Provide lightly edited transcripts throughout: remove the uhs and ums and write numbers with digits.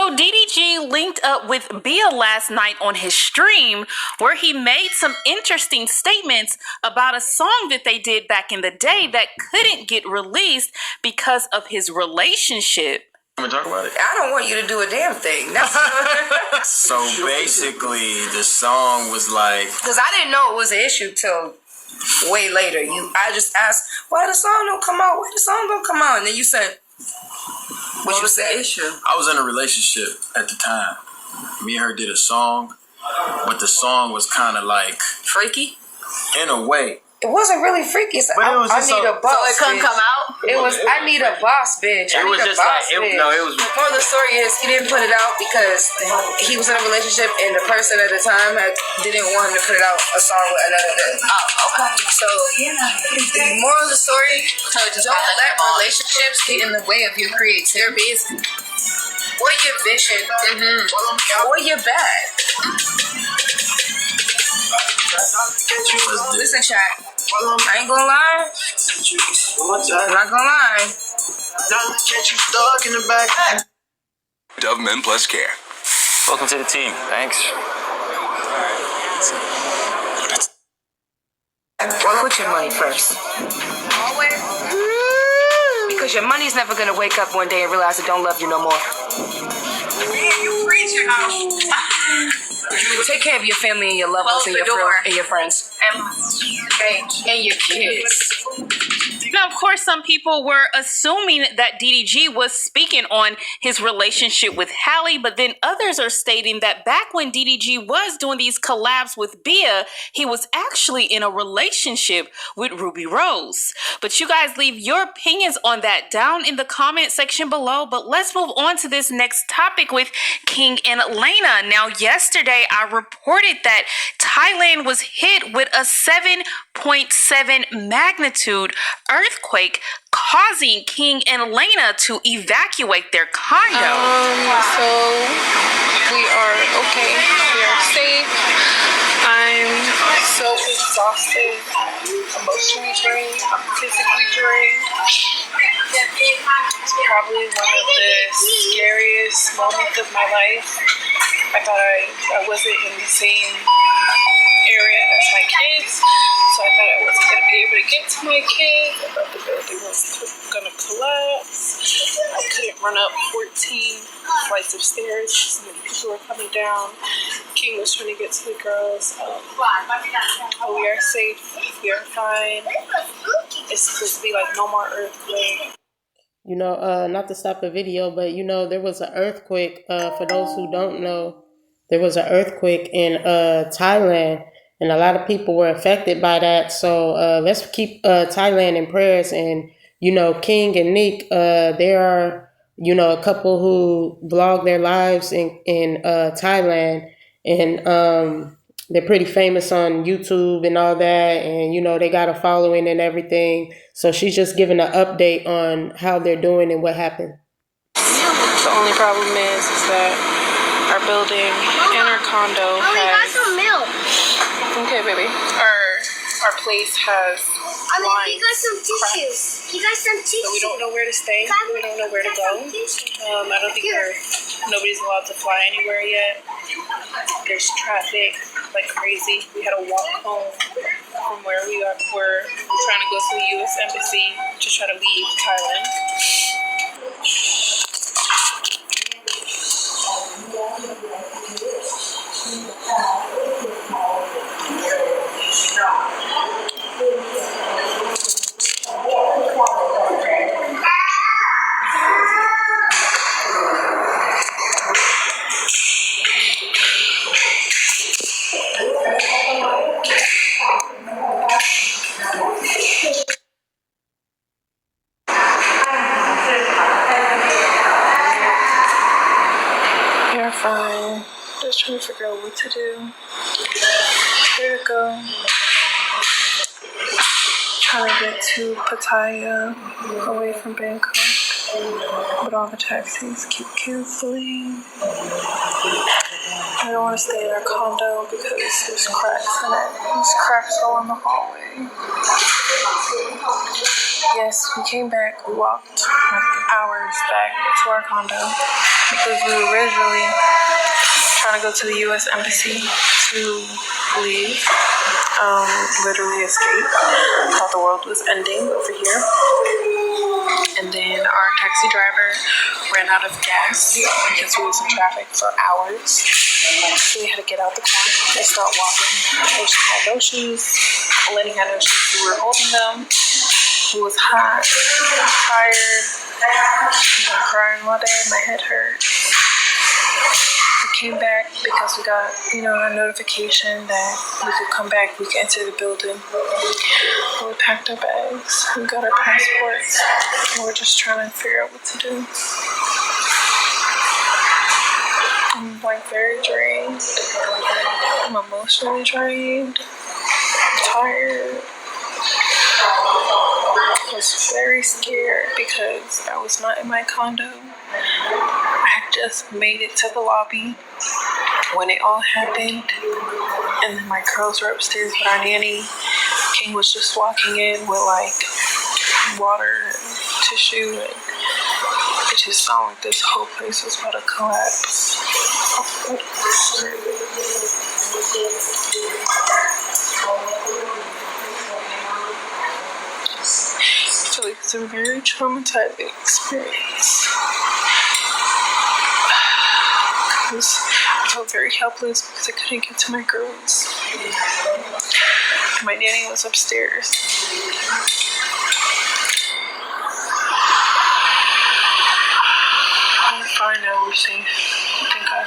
So DDG linked up with Bia last night on his stream where he made some interesting statements about a song that they did back in the day that couldn't get released because of his relationship. Want to talk about it? I don't want you to do a damn thing. So basically, the song was like... Because I didn't know it was an issue till way later. I just asked, why the song don't come out? Why the song don't come out? And then you said... What was the issue? I was in a relationship at the time. Me and her did a song, but the song was kind of like... Freaky? In a way. It wasn't really freaky. So I need a boss. So it couldn't come out? It was, I need a boss bitch. It was just like, the moral of the story is he didn't put it out because he was in a relationship and the person at the time didn't want him to put it out a song with another girl. Oh, okay. So the moral of the story, don't let relationships get in the way of your creativity or your vision or your bag. Listen, chat. I ain't gonna lie. I'm not gonna lie. Dove Men Plus Care. Welcome to the team. Thanks. Put your money first. Because your money's never gonna wake up one day and realize it don't love you no more. Take care of your family and your loved ones and your friends. And your kids. Now, of course, some people were assuming that DDG was speaking on his relationship with Halle, but then others are stating that back when DDG was doing these collabs with Bia, he was actually in a relationship with Ruby Rose. But you guys leave your opinions on that down in the comment section below. But let's move on to this next topic with King and Laina. Now, yesterday I reported that Thailand was hit with a 7.7 magnitude earthquake, causing King and Laina to evacuate their condo. So we are okay. We are safe. I'm so exhausted. I'm emotionally drained. I'm physically drained. It's probably one of the scariest moments of my life. I thought I wasn't in the same area as my kids, so I thought I wasn't going to be able to get to my kids. I thought the building was going to collapse. I couldn't run up 14 flights of stairs. So many people were coming down. King was trying to get to the girls. But we are safe. We are fine. It's supposed to be like no more earthquake. You know, not to stop the video, but you know, there was an earthquake. For those who don't know, there was an earthquake in Thailand, and a lot of people were affected by that. So let's keep Thailand in prayers. And you know, King and Nick, they are, you know, a couple who vlog their lives in Thailand, and they're pretty famous on YouTube and all that, and you know, they got a following and everything. So she's just giving an update on how they're doing and what happened. The only problem is that our building and our condo has... we got some milk. Okay, baby. Our place has lines. You got some tissues. You got some tissues. So we don't know where to stay. We don't know where to go. I don't think nobody's allowed to fly anywhere yet. There's traffic like crazy. We had to walk home from where we were. We're trying to go to the U.S. Embassy to try to leave Thailand. We're fine. Just trying to figure out what to do. Where to go. Trying to get to Pattaya, away from Bangkok, but all the taxis keep canceling. I don't want to stay in our condo because there's cracks in it. There's cracks all in the hallway. Yes, we came back. We walked like hours back to our condo. because we were originally trying to go to the U.S. Embassy to leave, literally escape. Thought the world was ending over here. And then our taxi driver ran out of gas because we was in traffic for hours. So we had to get out the car and start walking. Ocean had no shoes. Lenny had no shoes. We were holding them. It was hot, tired. I've been crying all day. My head hurt. We came back because we got, a notification that we could come back, we could enter the building. We packed our bags, we got our passports, and we're just trying to figure out what to do. I'm very drained. I'm emotionally drained. I'm tired. I was very scared because I was not in my condo. I had just made it to the lobby when it all happened, and then my girls were upstairs with our nanny. King was just walking in with water and tissue, and it just sounded like this whole place was about to collapse. So it's a very traumatizing experience. Because I felt very helpless because I couldn't get to my girls. My nanny was upstairs. I'm fine now, we're safe. Thank God.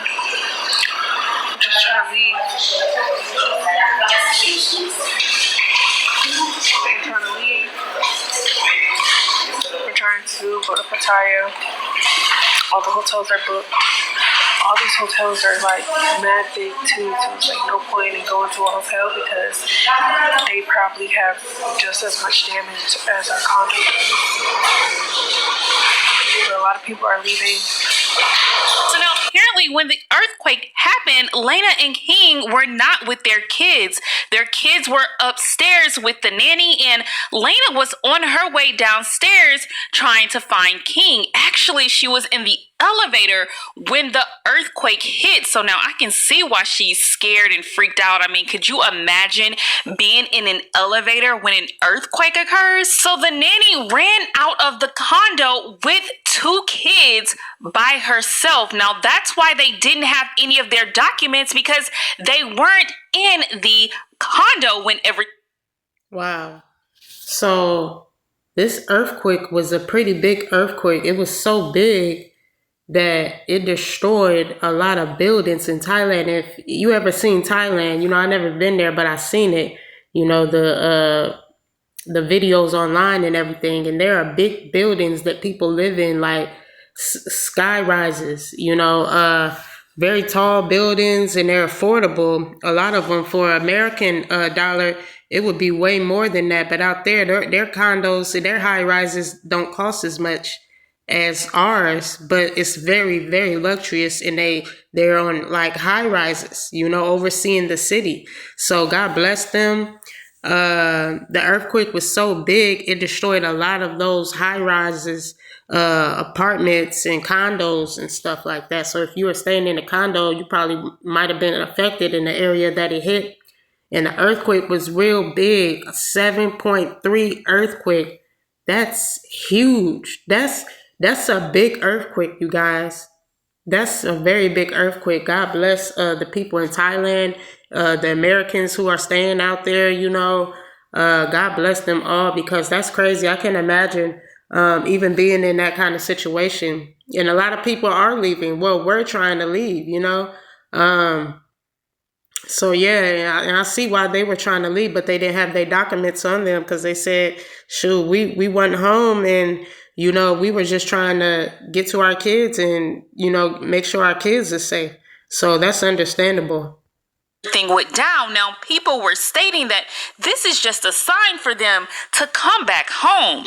I'm just trying to leave. We're trying to go to Pattaya. All the hotels are booked. All these hotels are mad big too, so it's no point in going to a hotel because they probably have just as much damage as our condo does. But a lot of people are leaving. So now, apparently, when the earthquake happened, Laina and King were not with their kids. Their kids were upstairs with the nanny, and Laina was on her way downstairs trying to find King. Actually, she was in the elevator when the earthquake hit. So now I can see why she's scared and freaked out. I mean, could you imagine being in an elevator when an earthquake occurs? So the nanny ran out of the condo with 2 kids by herself. Now that's why they didn't have any of their documents, because they weren't in the condo whenever. Wow. So this earthquake was a pretty big earthquake. It was so big that it destroyed a lot of buildings in Thailand. If you ever seen Thailand, I never been there, but I seen it, the videos online and everything. And there are big buildings that people live in, like sky rises, very tall buildings, and they're affordable. A lot of them for American dollar, it would be way more than that. But out there, their condos and their high rises don't cost as much as ours, but it's very, very luxurious, and they're on high rises, overseeing the city. So God bless them. The earthquake was so big, it destroyed a lot of those high rises, apartments and condos and stuff like that. So if you were staying in a condo, you probably might have been affected in the area that it hit. And the earthquake was real big, a 7.3 earthquake. That's huge. That's a big earthquake, you guys. That's a very big earthquake. God bless the people in Thailand, the Americans who are staying out there, God bless them all, because that's crazy. I can't imagine even being in that kind of situation. And a lot of people are leaving. Well, we're trying to leave, So yeah, and I see why they were trying to leave, but they didn't have their documents on them, because they said, shoot, we went home and we were just trying to get to our kids and, make sure our kids are safe. So that's understandable. Thing went down. Now people were stating that this is just a sign for them to come back home.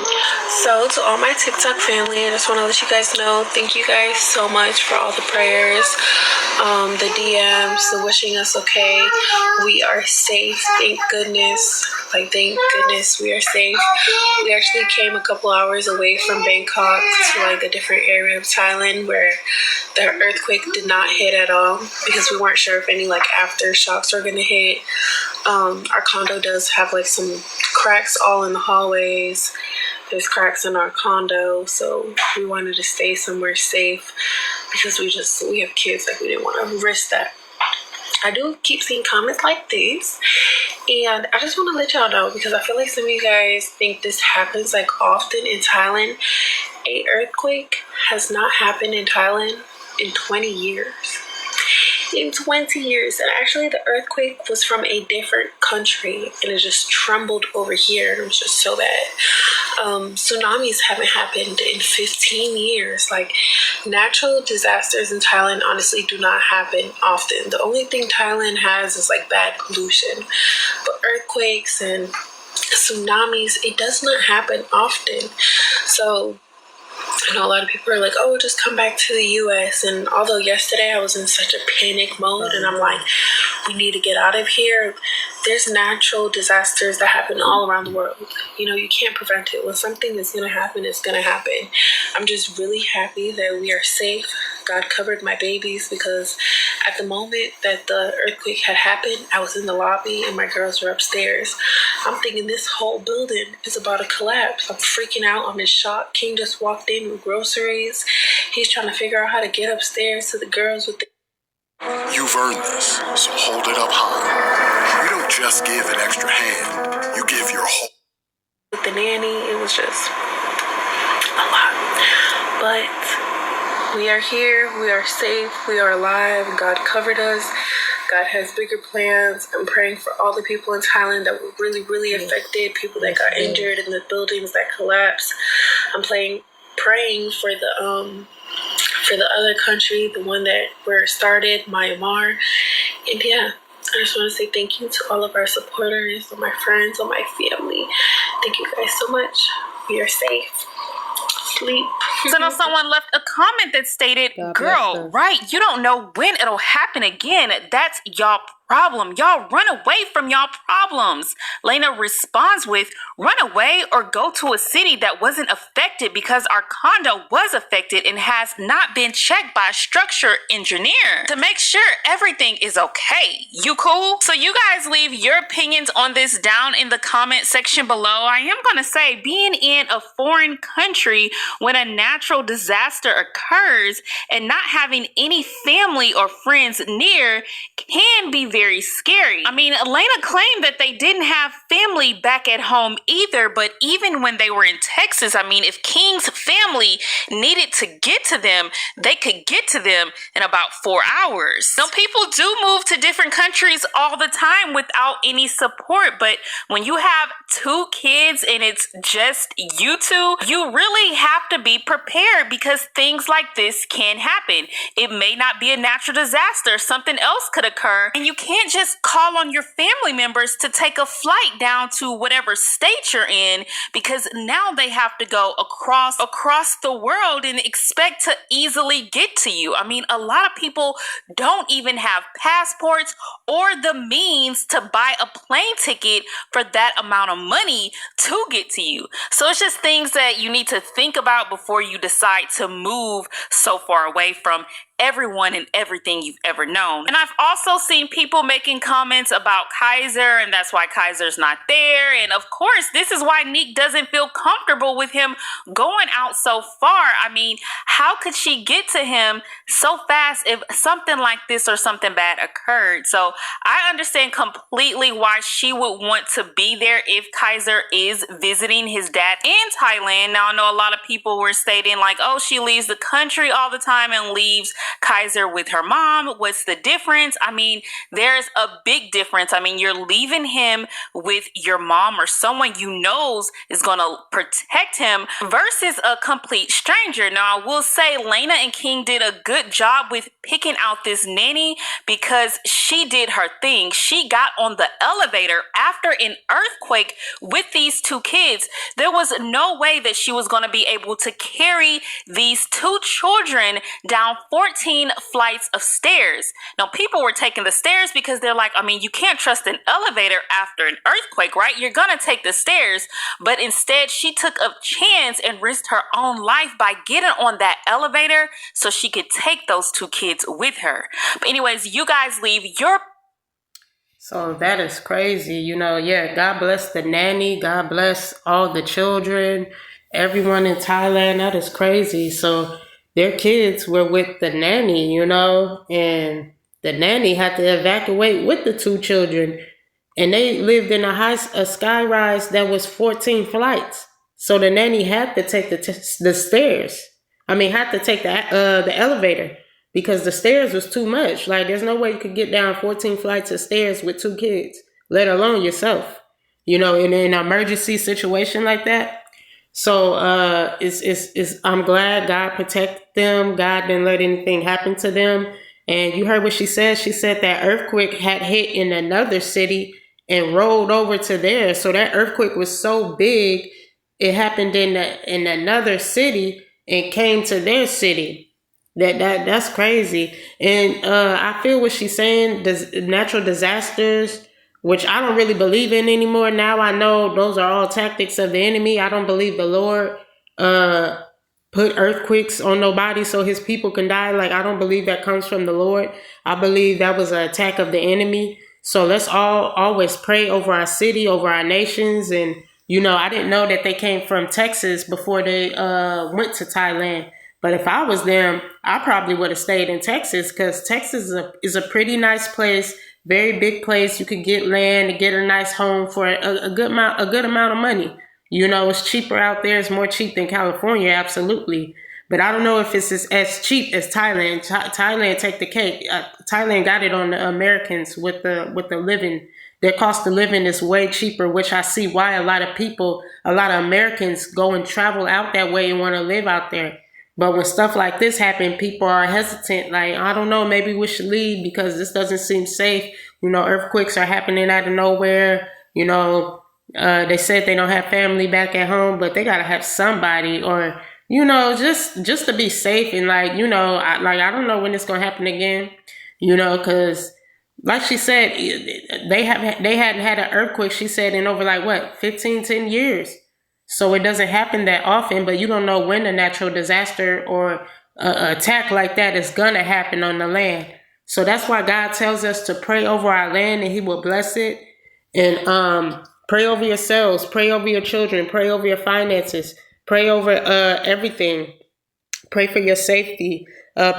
So to all my TikTok family, I just want to let you guys know, thank you guys so much for all the prayers, the DMs, the wishing us okay. We are safe, thank goodness. Like, thank goodness we are safe. We actually came a couple hours away from Bangkok to like a different area of Thailand where the earthquake did not hit at all because we weren't sure if any like aftershocks were gonna hit. Our condo does have like some cracks all in the hallways. There's cracks in our condo, so we wanted to stay somewhere safe because we have kids, like we didn't want to risk that. I do keep seeing comments like this, and I just want to let y'all know because I feel like some of you guys think this happens like often in Thailand. A earthquake has not happened in Thailand in 20 years. In 20 years, and actually the earthquake was from a different country and it just trembled over here and it was just so bad. Tsunamis haven't happened in 15 years. Like, natural disasters in Thailand honestly do not happen often. The only thing Thailand has is like bad pollution, but earthquakes and tsunamis, it does not happen often. So I know a lot of people are like, oh, just come back to the U.S. And although yesterday I was in such a panic mode and I'm like, we need to get out of here, there's natural disasters that happen all around the world. You know, you can't prevent it. When something is going to happen, it's going to happen. I'm just really happy that we are safe. God covered my babies because at the moment that the earthquake had happened, I was in the lobby and my girls were upstairs. I'm thinking this whole building is about to collapse. I'm freaking out. I'm in shock. King just walked in with groceries. He's trying to figure out how to get upstairs to the girls with the... You've earned this, so hold it up high. You don't just give an extra hand, you give your whole... With the nanny, it was just a lot. But we are here, we are safe, we are alive, God covered us. God has bigger plans. I'm praying for all the people in Thailand that were really, really affected, people that got injured in the buildings that collapsed. I'm praying for the other country, the one that where it started, Myanmar. And yeah, I just want to say thank you to all of our supporters, all my friends, all my family. Thank you guys so much. We are safe. Sleep. So now someone left a comment that stated, girl, right, you don't know when it'll happen again. That's y'all problem. Y'all run away from y'all problems. Laina responds with, run away or go to a city that wasn't affected because our condo was affected and has not been checked by a structure engineer to make sure everything is okay. You cool? So you guys leave your opinions on this down in the comment section below. I am going to say being in a foreign country when a natural disaster occurs and not having any family or friends near can be very scary. I mean, Laina claimed that they didn't have family back at home either, but even when they were in Texas, I mean, if King's family needed to get to them, they could get to them in about 4 hours. Now, people do move to different countries all the time without any support, but when you have 2 kids and it's just you two, you really have to be prepared because things like this can happen. It may not be a natural disaster. Something else could occur, and you can't just call on your family members to take a flight down to whatever state you're in because now they have to go across the world and expect to easily get to you. I mean, a lot of people don't even have passports or the means to buy a plane ticket for that amount of money to get to you. So it's just things that you need to think about before you decide to move so far away from everyone and everything you've ever known. And I've also seen people making comments about Kaiser, and that's why Kaiser's not there. And of course, this is why Nick doesn't feel comfortable with him going out so far. I mean, how could she get to him so fast if something like this or something bad occurred? So I understand completely why she would want to be there if Kaiser is visiting his dad in Thailand. Now, I know a lot of people were stating like, oh, she leaves the country all the time and leaves Kaiser with her mom. What's the difference? I mean, there's a big difference. I mean, you're leaving him with your mom or someone you knows is going to protect him versus a complete stranger. Now, I will say Laina and King did a good job with picking out this nanny because she did her thing. She got on the elevator after an earthquake with these 2 kids. There was no way that she was going to be able to carry these 2 children down 14 14 flights of stairs. Now, people were taking the stairs because they're like, I mean, you can't trust an elevator after an earthquake, right? You're going to take the stairs. But instead, she took a chance and risked her own life by getting on that elevator so she could take those 2 kids with her. But anyways, you guys leave your... So that is crazy. Yeah, God bless the nanny. God bless all the children, everyone in Thailand. That is crazy. So their kids were with the nanny, and the nanny had to evacuate with the 2 children. And they lived in a skyrise that was 14 flights. So the nanny had to take the stairs. Had to take the elevator. Because the stairs was too much. Like, there's no way you could get down 14 flights of stairs with 2 kids, let alone yourself. In an emergency situation like that. So I'm glad God protected them. God didn't let anything happen to them. And you heard what she said. She said that earthquake had hit in another city and rolled over to there. So that earthquake was so big, it happened in another city and came to their city. That's crazy. And I feel what she's saying, natural disasters, which I don't really believe in anymore. Now I know those are all tactics of the enemy. I don't believe the Lord put earthquakes on nobody so his people can die. Like, I don't believe that comes from the Lord. I believe that was an attack of the enemy. So let's all always pray over our city, over our nations. And, I didn't know that they came from Texas before they went to Thailand. But if I was them, I probably would have stayed in Texas because Texas is a pretty nice place, very big place. You could get land and get a nice home for a good amount of money. It's cheaper out there. It's more cheap than California, absolutely. But I don't know if it's as cheap as Thailand. Thailand take the cake. Thailand got it on the Americans with the living. Their cost of living is way cheaper, which I see why a lot of Americans go and travel out that way and want to live out there. But when stuff like this happen, people are hesitant. Like, I don't know, maybe we should leave because this doesn't seem safe. Earthquakes are happening out of nowhere. They said they don't have family back at home, but they got to have somebody or, just to be safe. And I don't know when it's going to happen again, because like she said, they hadn't had an earthquake, she said, in over 10 years. So it doesn't happen that often, but you don't know when a natural disaster or attack like that is going to happen on the land. So that's why God tells us to pray over our land and he will bless it. And pray over yourselves, pray over your children, pray over your finances, pray over everything. Pray for your safety.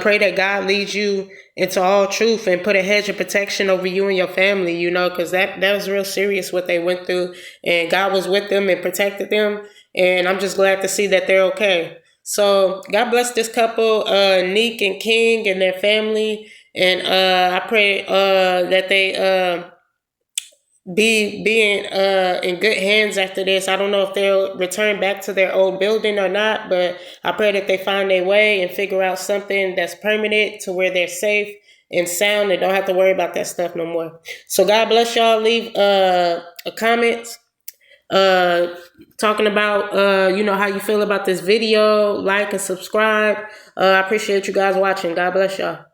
Pray that God leads you into all truth and put a hedge of protection over you and your family, because that was real serious what they went through. And God was with them and protected them. And I'm just glad to see that they're okay. So God bless this couple, Neek and King and their family. And I pray that they be in good hands after this. I don't know if they'll return back to their old building or not, but I pray that they find their way and figure out something that's permanent to where they're safe and sound and don't have to worry about that stuff no more. So God bless y'all. Leave a comment talking about how you feel about this video. Like and subscribe. I appreciate you guys watching. God bless y'all.